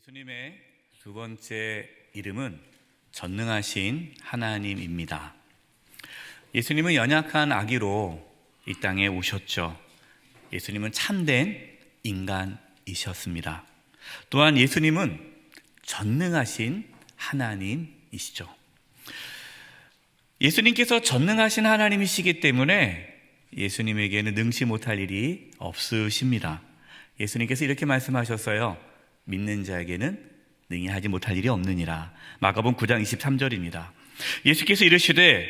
예수님의 두 번째 이름은 전능하신 하나님입니다. 예수님은 연약한 아기로 이 땅에 오셨죠. 예수님은 참된 인간이셨습니다. 또한 예수님은 전능하신 하나님이시죠. 예수님께서 전능하신 하나님이시기 때문에 예수님에게는 능치 못할 일이 없으십니다. 예수님께서 이렇게 말씀하셨어요. 믿는 자에게는 능히 하지 못할 일이 없느니라. 마가복음 9장 23절입니다. 예수께서 이르시되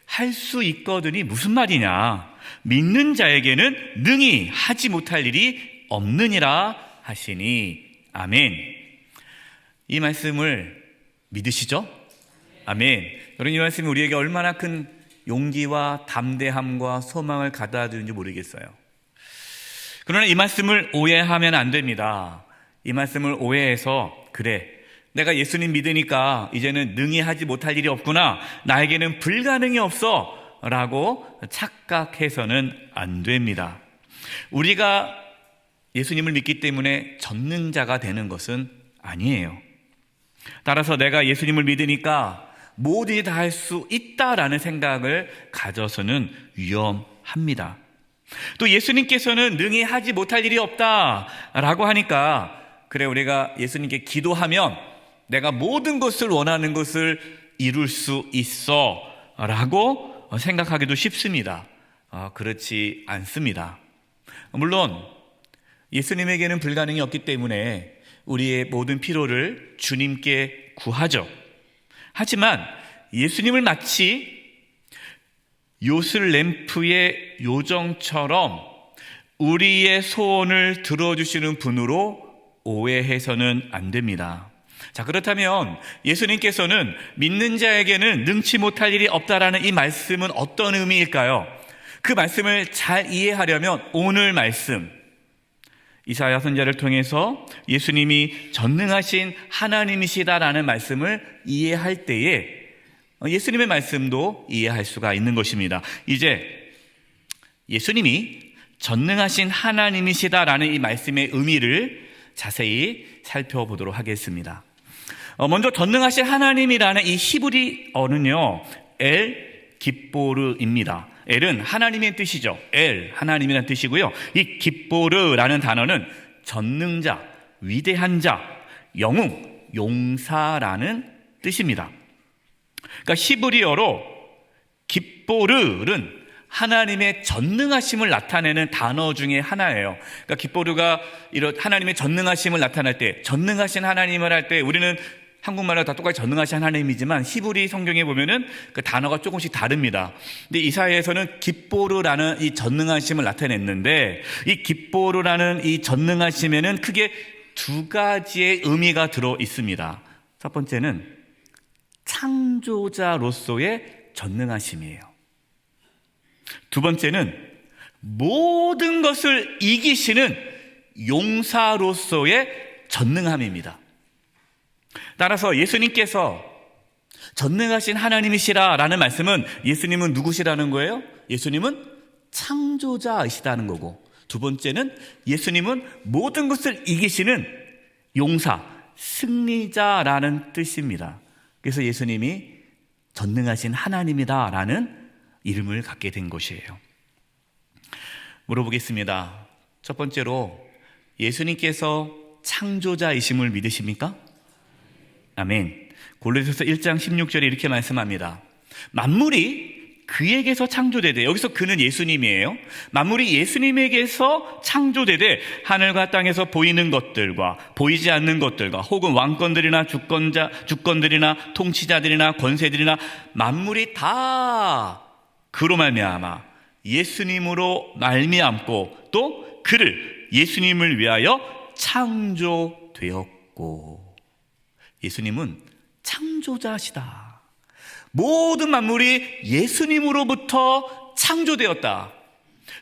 할 수 있거든이 무슨 말이냐? 믿는 자에게는 능히 하지 못할 일이 없느니라 하시니. 아멘. 이 말씀을 믿으시죠? 아멘. 여러분, 이 말씀이 우리에게 얼마나 큰 용기와 담대함과 소망을 가져다 주는지 모르겠어요. 그러나 이 말씀을 오해하면 안 됩니다. 이 말씀을 오해해서 그래, 내가 예수님 믿으니까 이제는 능히 하지 못할 일이 없구나, 나에게는 불가능이 없어 라고 착각해서는 안 됩니다. 우리가 예수님을 믿기 때문에 전능자가 되는 것은 아니에요. 따라서 내가 예수님을 믿으니까 뭐든지 다 할 수 있다라는 생각을 가져서는 위험합니다. 또 예수님께서는 능히 하지 못할 일이 없다라고 하니까 그래, 우리가 예수님께 기도하면 내가 모든 것을 원하는 것을 이룰 수 있어 라고 생각하기도 쉽습니다. 그렇지 않습니다. 물론 예수님에게는 불가능이 없기 때문에 우리의 모든 필요를 주님께 구하죠. 하지만 예수님을 마치 요술 램프의 요정처럼 우리의 소원을 들어주시는 분으로 오해해서는 안 됩니다. 자, 그렇다면 예수님께서는 믿는 자에게는 능치 못할 일이 없다라는 이 말씀은 어떤 의미일까요? 그 말씀을 잘 이해하려면 오늘 말씀, 이사야 선지자를 통해서 예수님이 전능하신 하나님이시다라는 말씀을 이해할 때에 예수님의 말씀도 이해할 수가 있는 것입니다. 이제 예수님이 전능하신 하나님이시다라는 이 말씀의 의미를 자세히 살펴보도록 하겠습니다. 먼저 전능하신 하나님이라는 이 히브리어는요, 엘 깁보르입니다. 엘은 하나님의 뜻이죠. 엘, 하나님이라는 뜻이고요. 이 깁보르라는 단어는 전능자, 위대한 자, 영웅, 용사라는 뜻입니다. 그러니까 히브리어로 깁보르는 하나님의 전능하심을 나타내는 단어 중에 하나예요. 그러니까 깁보르가 이런 하나님의 전능하심을 나타낼 때, 전능하신 하나님을 할 때 우리는 한국말로 다 똑같이 전능하신 하나님이지만 히브리 성경에 보면은 그 단어가 조금씩 다릅니다. 근데 이사야에서는 깁보르라는 이 전능하심을 나타냈는데, 이 깁보르라는 이 전능하심에는 크게 두 가지의 의미가 들어 있습니다. 첫 번째는 창조자로서의 전능하심이에요. 두 번째는 모든 것을 이기시는 용사로서의 전능함입니다. 따라서 예수님께서 전능하신 하나님이시라라는 말씀은 예수님은 누구시라는 거예요? 예수님은 창조자이시다는 거고, 두 번째는 예수님은 모든 것을 이기시는 용사, 승리자라는 뜻입니다. 그래서 예수님이 전능하신 하나님이다라는 이름을 갖게 된 것이에요. 물어보겠습니다. 첫 번째로, 예수님께서 창조자이심을 믿으십니까? 아멘. 골로새서 1장 16절에 이렇게 말씀합니다. 만물이 그에게서 창조되되, 여기서 그는 예수님이에요. 만물이 예수님에게서 창조되되 하늘과 땅에서 보이는 것들과 보이지 않는 것들과 혹은 왕권들이나 주권들이나 통치자들이나 권세들이나 만물이 다 그로 말미암아 예수님으로 말미암고 또 그를 예수님을 위하여 창조되었고. 예수님은 창조자시다. 모든 만물이 예수님으로부터 창조되었다.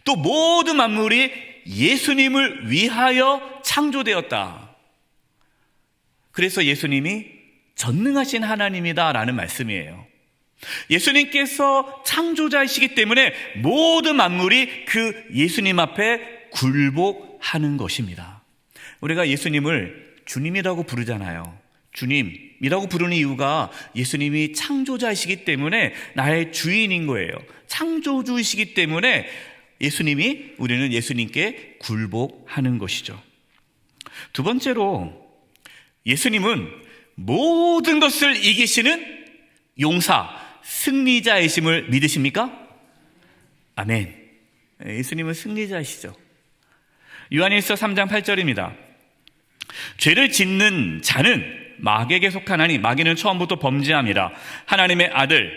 또 모든 만물이 예수님을 위하여 창조되었다. 그래서 예수님이 전능하신 하나님이다라는 말씀이에요. 예수님께서 창조자이시기 때문에 모든 만물이 그 예수님 앞에 굴복하는 것입니다. 우리가 예수님을 주님이라고 부르잖아요. 주님이라고 부르는 이유가 예수님이 창조자이시기 때문에 나의 주인인 거예요. 창조주이시기 때문에 우리는 예수님께 굴복하는 것이죠. 두 번째로, 예수님은 모든 것을 이기시는 용사, 승리자이심을 믿으십니까? 아멘. 예수님은 승리자이시죠. 요한일서 3장 8절입니다. 죄를 짓는 자는 마귀에게 속하나니 마귀는 처음부터 범죄함이라. 하나님의 아들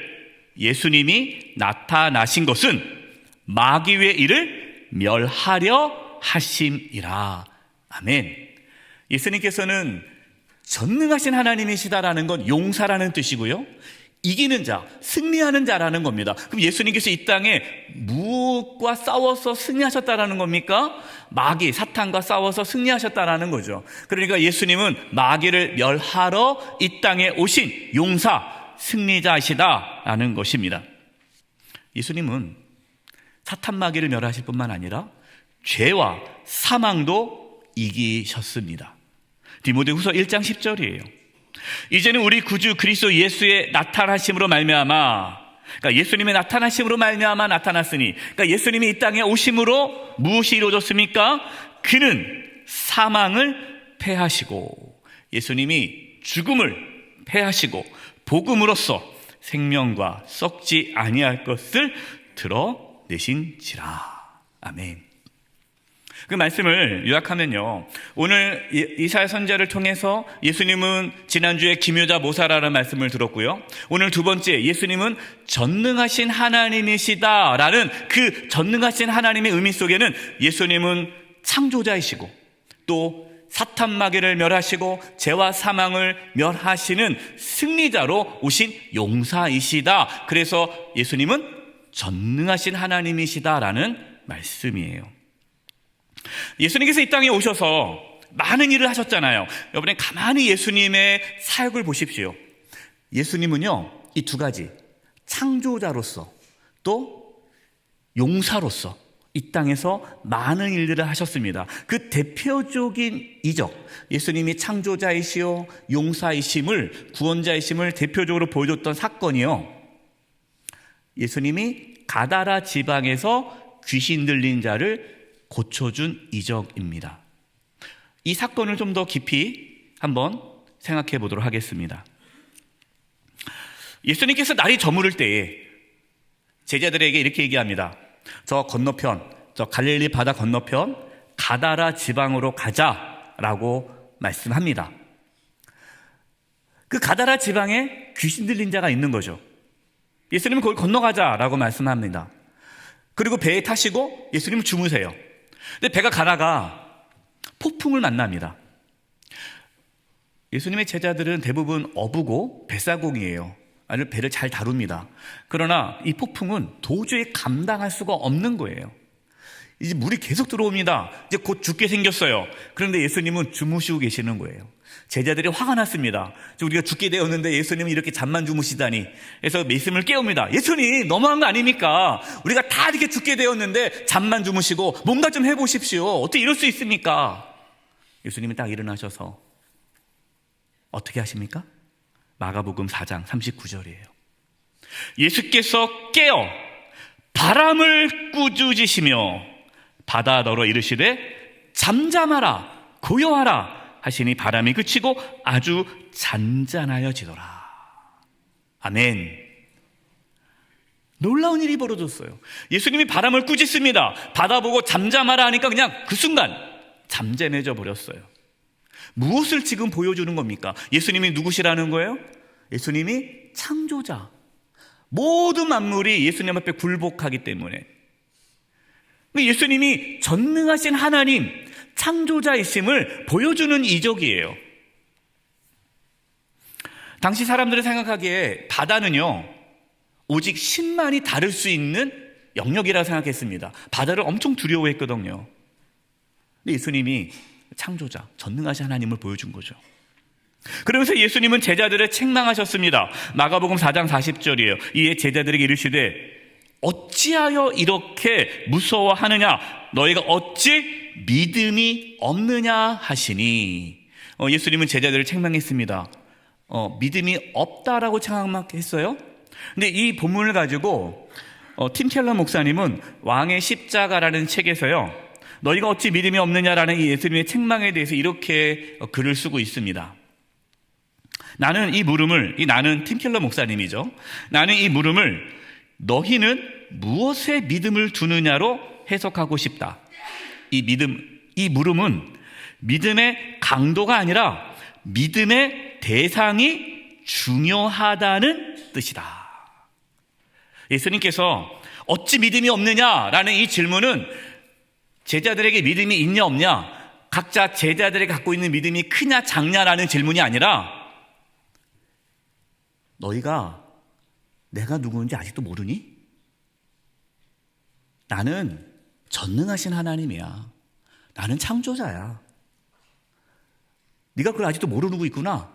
예수님이 나타나신 것은 마귀의 일을 멸하려 하심이라. 아멘. 예수님께서는 전능하신 하나님이시다라는 건 용사라는 뜻이고요, 이기는 자, 승리하는 자라는 겁니다. 그럼 예수님께서 이 땅에 무엇과 싸워서 승리하셨다라는 겁니까? 마귀, 사탄과 싸워서 승리하셨다라는 거죠. 그러니까 예수님은 마귀를 멸하러 이 땅에 오신 용사, 승리자이시다라는 것입니다. 예수님은 사탄 마귀를 멸하실 뿐만 아니라 죄와 사망도 이기셨습니다. 디모데후서 1장 10절이에요. 이제는 우리 구주 그리스도 예수의 나타나심으로 말미암아, 그러니까 예수님의 나타나심으로 말미암아 나타났으니, 그러니까 예수님이 이 땅에 오심으로 무엇이 이루어졌습니까? 그는 사망을 패하시고, 예수님이 죽음을 패하시고 복음으로써 생명과 썩지 아니할 것을 드러내신지라. 아멘. 그 말씀을 요약하면요, 오늘 이사야 선지자를 통해서 예수님은 지난주에 기묘자 모사라는 말씀을 들었고요, 오늘 두 번째, 예수님은 전능하신 하나님이시다라는 그 전능하신 하나님의 의미 속에는 예수님은 창조자이시고 또 사탄 마귀를 멸하시고 죄와 사망을 멸하시는 승리자로 오신 용사이시다. 그래서 예수님은 전능하신 하나님이시다라는 말씀이에요. 예수님께서 이 땅에 오셔서 많은 일을 하셨잖아요. 여러분, 가만히 예수님의 사역을 보십시오. 예수님은요, 이 두 가지, 창조자로서 또 용사로서 이 땅에서 많은 일들을 하셨습니다. 그 대표적인 이적, 예수님이 창조자이시요 용사이심을, 구원자이심을 대표적으로 보여줬던 사건이요, 예수님이 가다라 지방에서 귀신 들린 자를 고쳐준 이적입니다. 이 사건을 좀 더 깊이 한번 생각해 보도록 하겠습니다. 예수님께서 날이 저무를 때에 제자들에게 이렇게 얘기합니다. 저 건너편, 저 갈릴리 바다 건너편 가다라 지방으로 가자라고 말씀합니다. 그 가다라 지방에 귀신 들린 자가 있는 거죠. 예수님은 거기 건너가자라고 말씀합니다. 그리고 배에 타시고 예수님은 주무세요. 근데 배가 가다가 폭풍을 만납니다. 예수님의 제자들은 대부분 어부고 뱃사공이에요. 아주 배를 잘 다룹니다. 그러나 이 폭풍은 도저히 감당할 수가 없는 거예요. 이제 물이 계속 들어옵니다. 이제 곧 죽게 생겼어요. 그런데 예수님은 주무시고 계시는 거예요. 제자들이 화가 났습니다. 우리가 죽게 되었는데 예수님은 이렇게 잠만 주무시다니. 그래서 예수님을 깨웁니다. 예수님, 너무한 거 아닙니까? 우리가 다 이렇게 죽게 되었는데 잠만 주무시고 뭔가 좀 해보십시오. 어떻게 이럴 수 있습니까? 예수님이 딱 일어나셔서 어떻게 하십니까? 마가복음 4장 39절이에요. 예수께서 깨어 바람을 꾸짖으시며 바다 너러 이르시되 잠잠하라, 고요하라 하시니 바람이 그치고 아주 잔잔하여지더라. 아멘. 놀라운 일이 벌어졌어요. 예수님이 바람을 꾸짖습니다. 바다 보고 잠잠하라 하니까 그냥 그 순간 잠잠해져 버렸어요. 무엇을 지금 보여주는 겁니까? 예수님이 누구시라는 거예요? 예수님이 창조자, 모든 만물이 예수님 앞에 굴복하기 때문에, 예수님이 전능하신 하나님, 창조자이심을 보여주는 이적이에요. 당시 사람들이 생각하기에 바다는요, 오직 신만이 다룰 수 있는 영역이라고 생각했습니다. 바다를 엄청 두려워했거든요. 근데 예수님이 창조자, 전능하신 하나님을 보여준 거죠. 그러면서 예수님은 제자들을 책망하셨습니다. 마가복음 4장 40절이에요. 이에 제자들에게 이르시되 어찌하여 이렇게 무서워하느냐? 너희가 어찌 믿음이 없느냐 하시니. 예수님은 제자들을 책망했습니다. 믿음이 없다라고 책망했어요. 근데 이 본문을 가지고 팀 켈러 목사님은 왕의 십자가라는 책에서요, 너희가 어찌 믿음이 없느냐라는 이 예수님의 책망에 대해서 이렇게 글을 쓰고 있습니다. 나는 팀 켈러 목사님이죠. 나는 이 물음을 너희는 무엇에 믿음을 두느냐로 해석하고 싶다. 이 물음은 믿음의 강도가 아니라 믿음의 대상이 중요하다는 뜻이다. 예수님께서 어찌 믿음이 없느냐라는 이 질문은 제자들에게 믿음이 있냐 없냐, 각자 제자들이 갖고 있는 믿음이 크냐 작냐라는 질문이 아니라 너희가 내가 누구인지 아직도 모르니? 나는 전능하신 하나님이야. 나는 창조자야. 네가 그걸 아직도 모르고 있구나.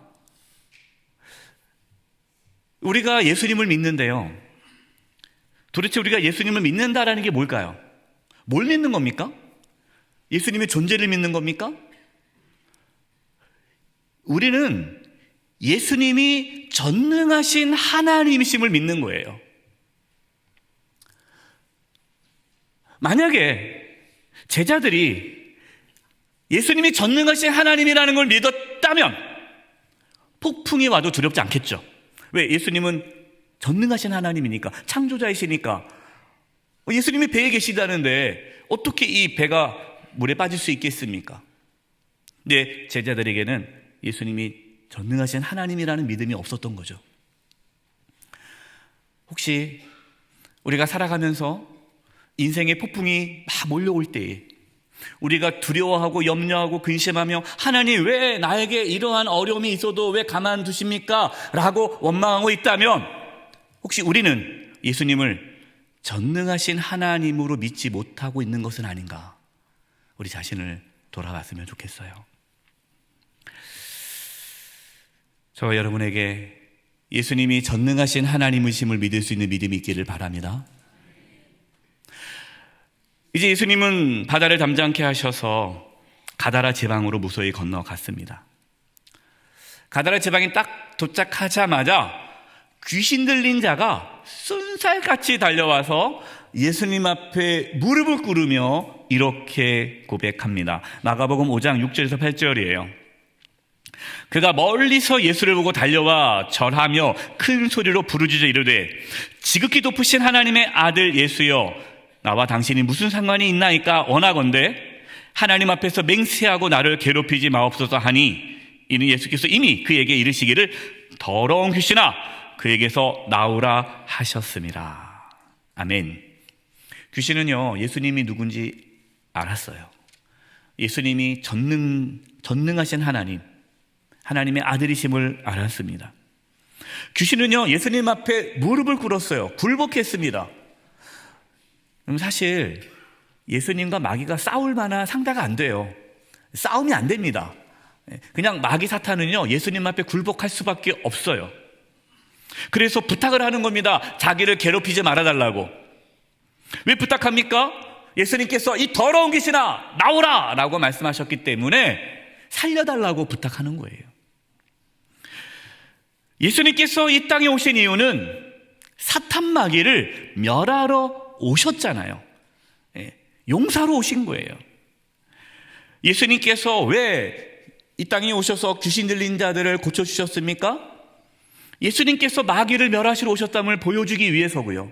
우리가 예수님을 믿는데요, 도대체 우리가 예수님을 믿는다라는 게 뭘까요? 뭘 믿는 겁니까? 예수님의 존재를 믿는 겁니까? 우리는 예수님이 전능하신 하나님이심을 믿는 거예요. 만약에 제자들이 예수님이 전능하신 하나님이라는 걸 믿었다면 폭풍이 와도 두렵지 않겠죠. 왜? 예수님은 전능하신 하나님이니까, 창조자이시니까. 예수님이 배에 계시다는데 어떻게 이 배가 물에 빠질 수 있겠습니까? 근데 제자들에게는 예수님이 전능하신 하나님이라는 믿음이 없었던 거죠. 혹시 우리가 살아가면서 인생의 폭풍이 막 몰려올 때에 우리가 두려워하고 염려하고 근심하며 하나님 왜 나에게 이러한 어려움이 있어도 왜 가만두십니까? 라고 원망하고 있다면 혹시 우리는 예수님을 전능하신 하나님으로 믿지 못하고 있는 것은 아닌가? 우리 자신을 돌아봤으면 좋겠어요. 저 여러분에게 예수님이 전능하신 하나님이심을 믿을 수 있는 믿음이 있기를 바랍니다. 이제 예수님은 바다를 잠잠케 하셔서 가다라 지방으로 무소히 건너갔습니다. 가다라 지방에 딱 도착하자마자 귀신 들린 자가 쏜살같이 달려와서 예수님 앞에 무릎을 꿇으며 이렇게 고백합니다. 마가복음 5장 6절에서 8절이에요. 그가 멀리서 예수를 보고 달려와 절하며 큰 소리로 부르짖어 이르되 지극히 높으신 하나님의 아들 예수여, 나와 당신이 무슨 상관이 있나이까? 원하건대 하나님 앞에서 맹세하고 나를 괴롭히지 마옵소서 하니, 이는 예수께서 이미 그에게 이르시기를 더러운 귀신아 그에게서 나오라 하셨습니다. 아멘. 귀신은요, 예수님이 누군지 알았어요. 예수님이 전능하신 하나님의 아들이심을 알았습니다. 귀신은요, 예수님 앞에 무릎을 꿇었어요. 굴복했습니다. 그럼 사실 예수님과 마귀가 싸울 만한 상대가 안 돼요. 싸움이 안 됩니다. 그냥 마귀 사탄은요, 예수님 앞에 굴복할 수밖에 없어요. 그래서 부탁을 하는 겁니다. 자기를 괴롭히지 말아달라고. 왜 부탁합니까? 예수님께서 이 더러운 귀신아 나오라 라고 말씀하셨기 때문에 살려달라고 부탁하는 거예요. 예수님께서 이 땅에 오신 이유는 사탄 마귀를 멸하러 오셨잖아요. 용사로 오신 거예요. 예수님께서 왜 이 땅에 오셔서 귀신 들린 자들을 고쳐주셨습니까? 예수님께서 마귀를 멸하시러 오셨다는 보여주기 위해서고요.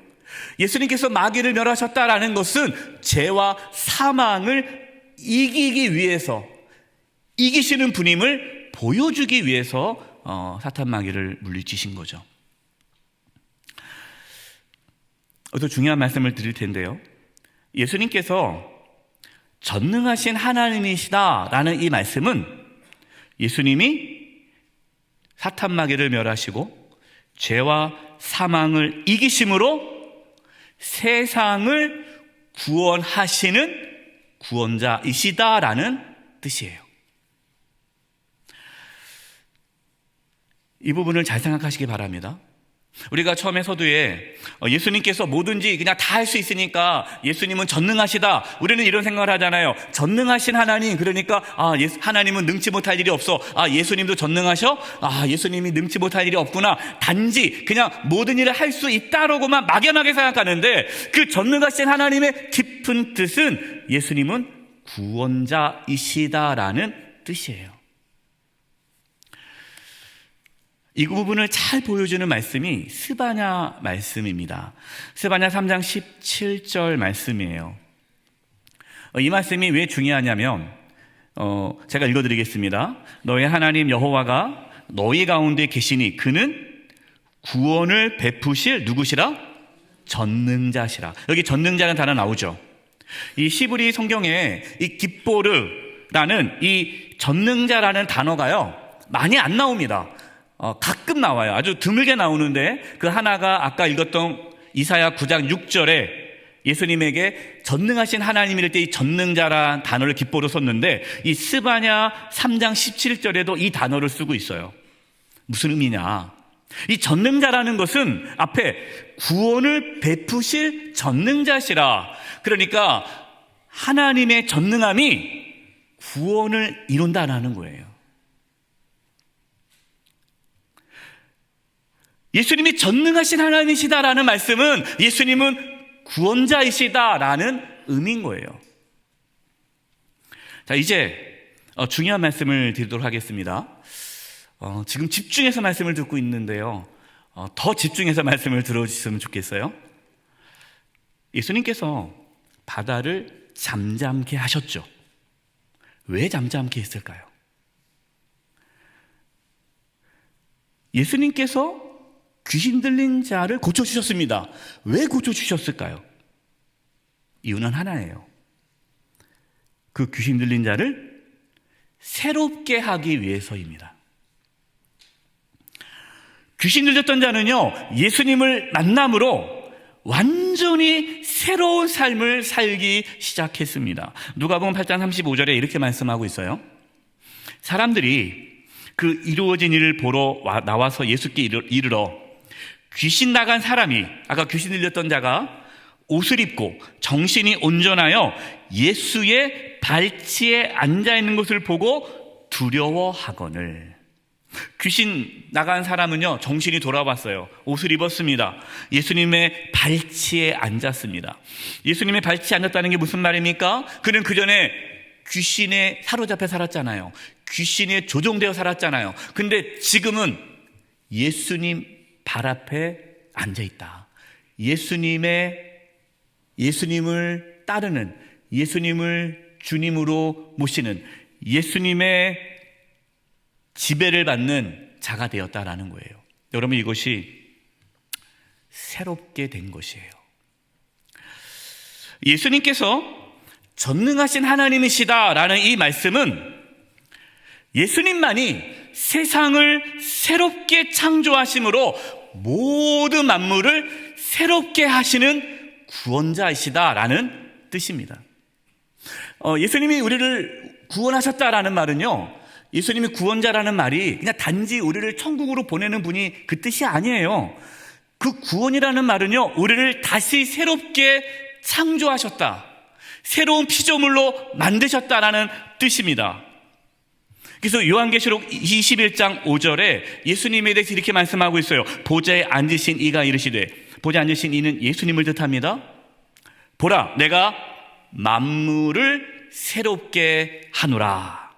예수님께서 마귀를 멸하셨다라는 것은 죄와 사망을 이기기 위해서, 이기시는 분임을 보여주기 위해서 사탄 마귀를 물리치신 거죠. 또 중요한 말씀을 드릴 텐데요, 예수님께서 전능하신 하나님이시다라는 이 말씀은 예수님이 사탄 마귀를 멸하시고 죄와 사망을 이기심으로 세상을 구원하시는 구원자이시다라는 뜻이에요. 이 부분을 잘 생각하시기 바랍니다. 우리가 처음에 서두에 예수님께서 뭐든지 그냥 다 할 수 있으니까 예수님은 전능하시다, 우리는 이런 생각을 하잖아요. 전능하신 하나님, 그러니까 하나님은 능치 못할 일이 없어. 예수님도 전능하셔? 예수님이 능치 못할 일이 없구나. 단지 그냥 모든 일을 할 수 있다라고만 막연하게 생각하는데, 그 전능하신 하나님의 깊은 뜻은 예수님은 구원자이시다라는 뜻이에요. 이 부분을 잘 보여주는 말씀이 스바냐 말씀입니다. 스바냐 3장 17절 말씀이에요. 이 말씀이 왜 중요하냐면, 제가 읽어드리겠습니다. 너희 하나님 여호와가 너희 가운데 계시니 그는 구원을 베푸실 누구시라? 전능자시라. 여기 전능자라는 단어 나오죠. 이 시브리 성경에 이 깁보르라는 이 전능자라는 단어가요, 많이 안 나옵니다. 가끔 나와요. 아주 드물게 나오는데, 그 하나가 아까 읽었던 이사야 9장 6절에 예수님에게 전능하신 하나님일 때 이 전능자라는 단어를 깁보로 썼는데, 이 스바냐 3장 17절에도 이 단어를 쓰고 있어요. 무슨 의미냐? 이 전능자라는 것은 앞에 구원을 베푸실 전능자시라. 그러니까 하나님의 전능함이 구원을 이룬다라는 거예요. 예수님이 전능하신 하나님이시다라는 말씀은 예수님은 구원자이시다라는 의미인 거예요. 자, 이제 중요한 말씀을 드리도록 하겠습니다. 지금 집중해서 말씀을 듣고 있는데요, 더 집중해서 말씀을 들어주셨으면 좋겠어요. 예수님께서 바다를 잠잠케 하셨죠. 왜 잠잠케 했을까요? 예수님께서 귀신 들린 자를 고쳐주셨습니다. 왜 고쳐주셨을까요? 이유는 하나예요. 그 귀신 들린 자를 새롭게 하기 위해서입니다. 귀신 들렸던 자는요, 예수님을 만남으로 완전히 새로운 삶을 살기 시작했습니다. 누가복음 8장 35절에 이렇게 말씀하고 있어요. 사람들이 그 이루어진 일을 보러 나와서 예수께 이르러 귀신 나간 사람이, 아까 귀신 들렸던 자가 옷을 입고 정신이 온전하여 예수의 발치에 앉아있는 것을 보고 두려워하거늘. 귀신 나간 사람은요, 정신이 돌아왔어요. 옷을 입었습니다. 예수님의 발치에 앉았습니다. 예수님의 발치에 앉았다는 게 무슨 말입니까? 그는 그 전에 귀신에 사로잡혀 살았잖아요. 귀신에 조종되어 살았잖아요. 근데 지금은 예수님 발 앞에 앉아있다. 예수님을 따르는, 예수님을 주님으로 모시는, 예수님의 지배를 받는 자가 되었다라는 거예요. 여러분, 이것이 새롭게 된 것이에요. 예수님께서 전능하신 하나님이시다라는 이 말씀은 예수님만이 세상을 새롭게 창조하심으로 모든 만물을 새롭게 하시는 구원자이시다라는 뜻입니다. 예수님이 우리를 구원하셨다라는 말은요, 예수님이 구원자라는 말이 그냥 단지 우리를 천국으로 보내는 분이 그 뜻이 아니에요. 그 구원이라는 말은요, 우리를 다시 새롭게 창조하셨다, 새로운 피조물로 만드셨다라는 뜻입니다. 그래서 요한계시록 21장 5절에 예수님에 대해서 이렇게 말씀하고 있어요. 보좌에 앉으신 이가 이르시되, 보좌에 앉으신 이는 예수님을 뜻합니다. 보라, 내가 만물을 새롭게 하노라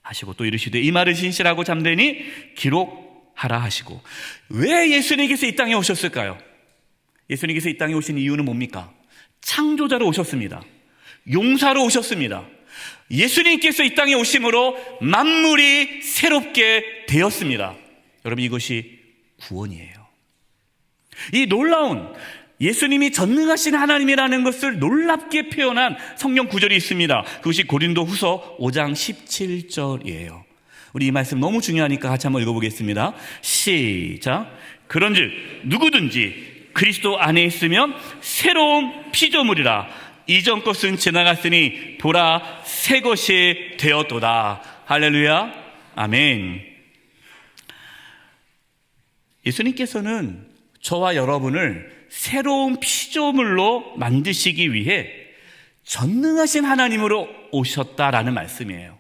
하시고 또 이르시되, 이 말을 진실하고 잠되니 기록하라 하시고. 왜 예수님께서 이 땅에 오셨을까요? 예수님께서 이 땅에 오신 이유는 뭡니까? 창조자로 오셨습니다. 용사로 오셨습니다. 예수님께서 이 땅에 오심으로 만물이 새롭게 되었습니다. 여러분, 이것이 구원이에요. 이 놀라운 예수님이 전능하신 하나님이라는 것을 놀랍게 표현한 성경 구절이 있습니다. 그것이 고린도후서 5장 17절이에요. 우리 이 말씀 너무 중요하니까 같이 한번 읽어보겠습니다. 시작. 그런즉 누구든지 그리스도 안에 있으면 새로운 피조물이라. 이전 것은 지나갔으니 보라, 새 것이 되었도다. 할렐루야, 아멘. 예수님께서는 저와 여러분을 새로운 피조물로 만드시기 위해 전능하신 하나님으로 오셨다라는 말씀이에요.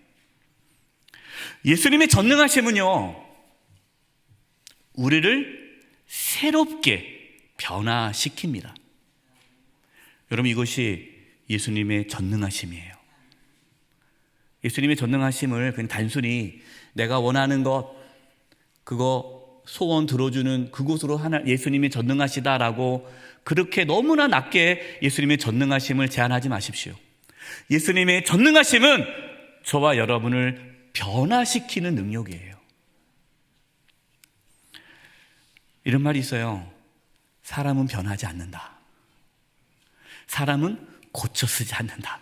예수님의 전능하심은요, 우리를 새롭게 변화시킵니다. 여러분, 이것이 예수님의 전능하심이에요. 예수님의 전능하심을 그냥 단순히 내가 원하는 것, 그거 소원 들어주는 그곳으로 예수님이 전능하시다라고 그렇게 너무나 낮게 예수님의 전능하심을 제한하지 마십시오. 예수님의 전능하심은 저와 여러분을 변화시키는 능력이에요. 이런 말이 있어요. 사람은 변하지 않는다. 사람은 고쳐 쓰지 않는다.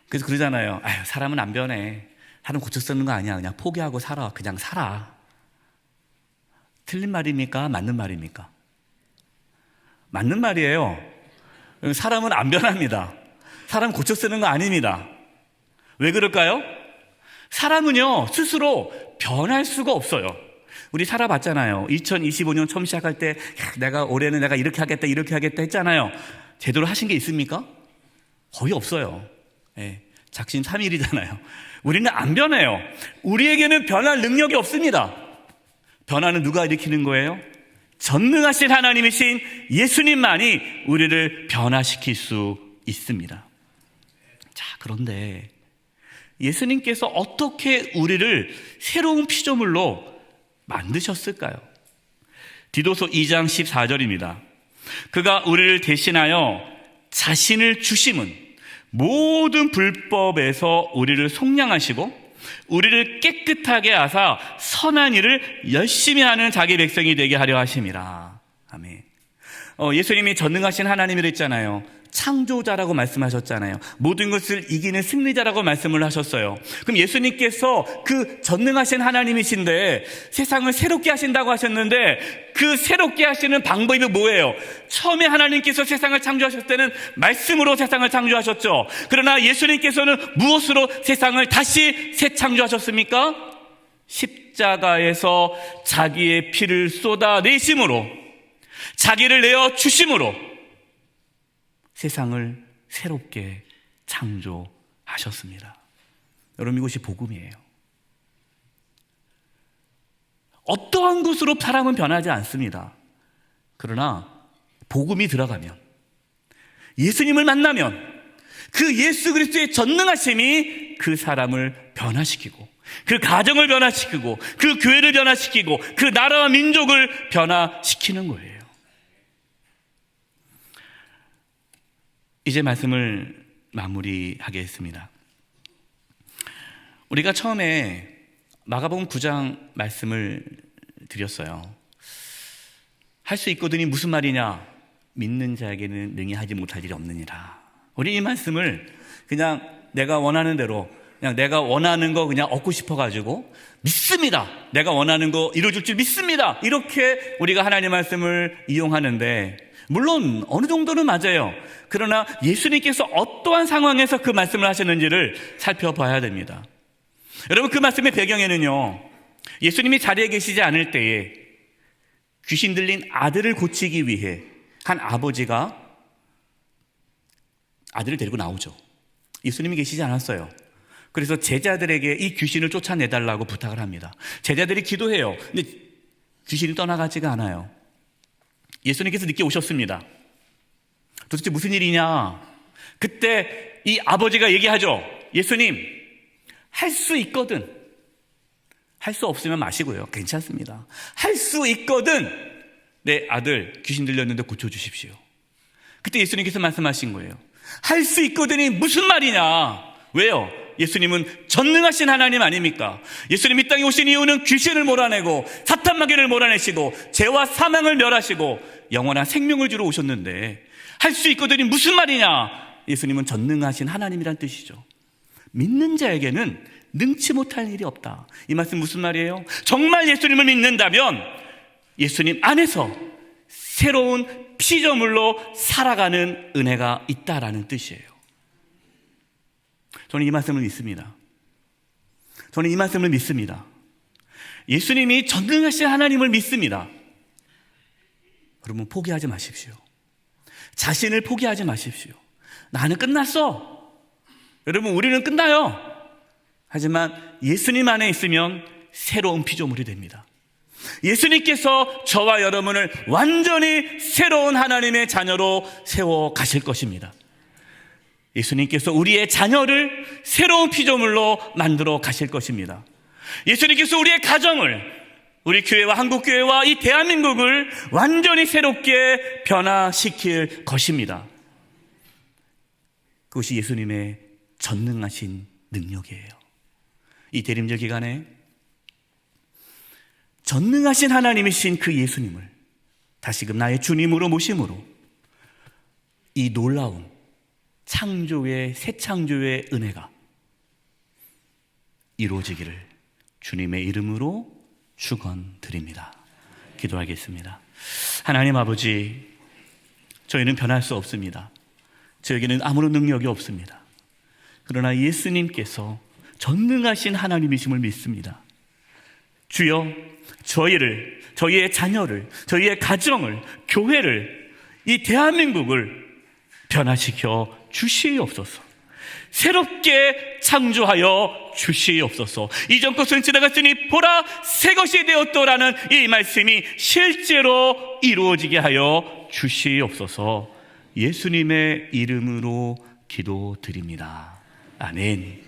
그래서 그러잖아요. 아유, 사람은 안 변해. 사람 고쳐 쓰는 거 아니야. 그냥 포기하고 살아. 그냥 살아. 틀린 말입니까? 맞는 말입니까? 맞는 말이에요. 사람은 안 변합니다. 사람 고쳐 쓰는 거 아닙니다. 왜 그럴까요? 사람은요, 스스로 변할 수가 없어요. 우리 살아봤잖아요. 2025년 처음 시작할 때 올해는 내가 이렇게 하겠다 했잖아요. 제대로 하신 게 있습니까? 거의 없어요. 예, 작심 3일이잖아요. 우리는 안 변해요. 우리에게는 변할 능력이 없습니다. 변화는 누가 일으키는 거예요? 전능하신 하나님이신 예수님만이 우리를 변화시킬 수 있습니다. 자, 그런데 예수님께서 어떻게 우리를 새로운 피조물로 만드셨을까요? 디도서 2장 14절입니다. 그가 우리를 대신하여 자신을 주심은 모든 불법에서 우리를 속량하시고 우리를 깨끗하게 하사 선한 일을 열심히 하는 자기 백성이 되게 하려 하심이라. 아멘. 예수님이 전능하신 하나님이라 했잖아요. 창조자라고 말씀하셨잖아요. 모든 것을 이기는 승리자라고 말씀을 하셨어요. 그럼 예수님께서 그 전능하신 하나님이신데 세상을 새롭게 하신다고 하셨는데 그 새롭게 하시는 방법이 뭐예요? 처음에 하나님께서 세상을 창조하셨을 때는 말씀으로 세상을 창조하셨죠. 그러나 예수님께서는 무엇으로 세상을 다시 새 창조하셨습니까? 십자가에서 자기의 피를 쏟아내심으로, 자기를 내어 주심으로 세상을 새롭게 창조하셨습니다. 여러분, 이것이 복음이에요. 어떠한 것으로 사람은 변하지 않습니다. 그러나 복음이 들어가면, 예수님을 만나면 그 예수 그리스도의 전능하심이 그 사람을 변화시키고 그 가정을 변화시키고 그 교회를 변화시키고 그 나라와 민족을 변화시키는 거예요. 이제 말씀을 마무리하겠습니다. 우리가 처음에 마가복음 9장 말씀을 드렸어요. 할 수 있거든이 무슨 말이냐? 믿는 자에게는 능히 하지 못할 일이 없느니라. 우리 이 말씀을 그냥 내가 원하는 대로, 그냥 내가 원하는 거 그냥 얻고 싶어가지고 믿습니다. 내가 원하는 거 이루어질 줄 믿습니다. 이렇게 우리가 하나님의 말씀을 이용하는데, 물론 어느 정도는 맞아요. 그러나 예수님께서 어떠한 상황에서 그 말씀을 하셨는지를 살펴봐야 됩니다. 여러분, 그 말씀의 배경에는요, 예수님이 자리에 계시지 않을 때에 귀신 들린 아들을 고치기 위해 한 아버지가 아들을 데리고 나오죠. 예수님이 계시지 않았어요. 그래서 제자들에게 이 귀신을 쫓아내달라고 부탁을 합니다. 제자들이 기도해요. 근데 귀신이 떠나가지가 않아요. 예수님께서 늦게 오셨습니다. 도대체 무슨 일이냐? 그때 이 아버지가 얘기하죠. 예수님, 할 수 있거든. 할 수 없으면 마시고요. 괜찮습니다. 할 수 있거든. 내 아들 귀신 들렸는데 고쳐주십시오. 그때 예수님께서 말씀하신 거예요. 할 수 있거든이 무슨 말이냐? 왜요? 예수님은 전능하신 하나님 아닙니까? 예수님 이 땅에 오신 이유는 귀신을 몰아내고 사탄 마귀를 몰아내시고 죄와 사망을 멸하시고 영원한 생명을 주러 오셨는데 할 수 있거든이 무슨 말이냐? 예수님은 전능하신 하나님이란 뜻이죠. 믿는 자에게는 능치 못할 일이 없다. 이 말씀 무슨 말이에요? 정말 예수님을 믿는다면 예수님 안에서 새로운 피조물로 살아가는 은혜가 있다라는 뜻이에요. 저는 이 말씀을 믿습니다. 저는 이 말씀을 믿습니다. 예수님이 전능하신 하나님을 믿습니다. 여러분, 포기하지 마십시오. 자신을 포기하지 마십시오. 나는 끝났어. 여러분, 우리는 끝나요. 하지만 예수님 안에 있으면 새로운 피조물이 됩니다. 예수님께서 저와 여러분을 완전히 새로운 하나님의 자녀로 세워 가실 것입니다. 예수님께서 우리의 자녀를 새로운 피조물로 만들어 가실 것입니다. 예수님께서 우리의 가정을, 우리 교회와 한국교회와 이 대한민국을 완전히 새롭게 변화시킬 것입니다. 그것이 예수님의 전능하신 능력이에요. 이 대림절 기간에 전능하신 하나님이신 그 예수님을 다시금 나의 주님으로 모심으로 이 놀라운 창조의, 새 창조의 은혜가 이루어지기를 주님의 이름으로 축원드립니다. 기도하겠습니다. 하나님 아버지, 저희는 변할 수 없습니다. 저에게는 아무런 능력이 없습니다. 그러나 예수님께서 전능하신 하나님이심을 믿습니다. 주여, 저희를, 저희의 자녀를, 저희의 가정을, 교회를, 이 대한민국을 변화시켜 주시옵소서. 새롭게 창조하여 주시옵소서. 이전 것은 지나갔으니 보라, 새 것이 되었도라는 이 말씀이 실제로 이루어지게 하여 주시옵소서. 예수님의 이름으로 기도드립니다. 아멘.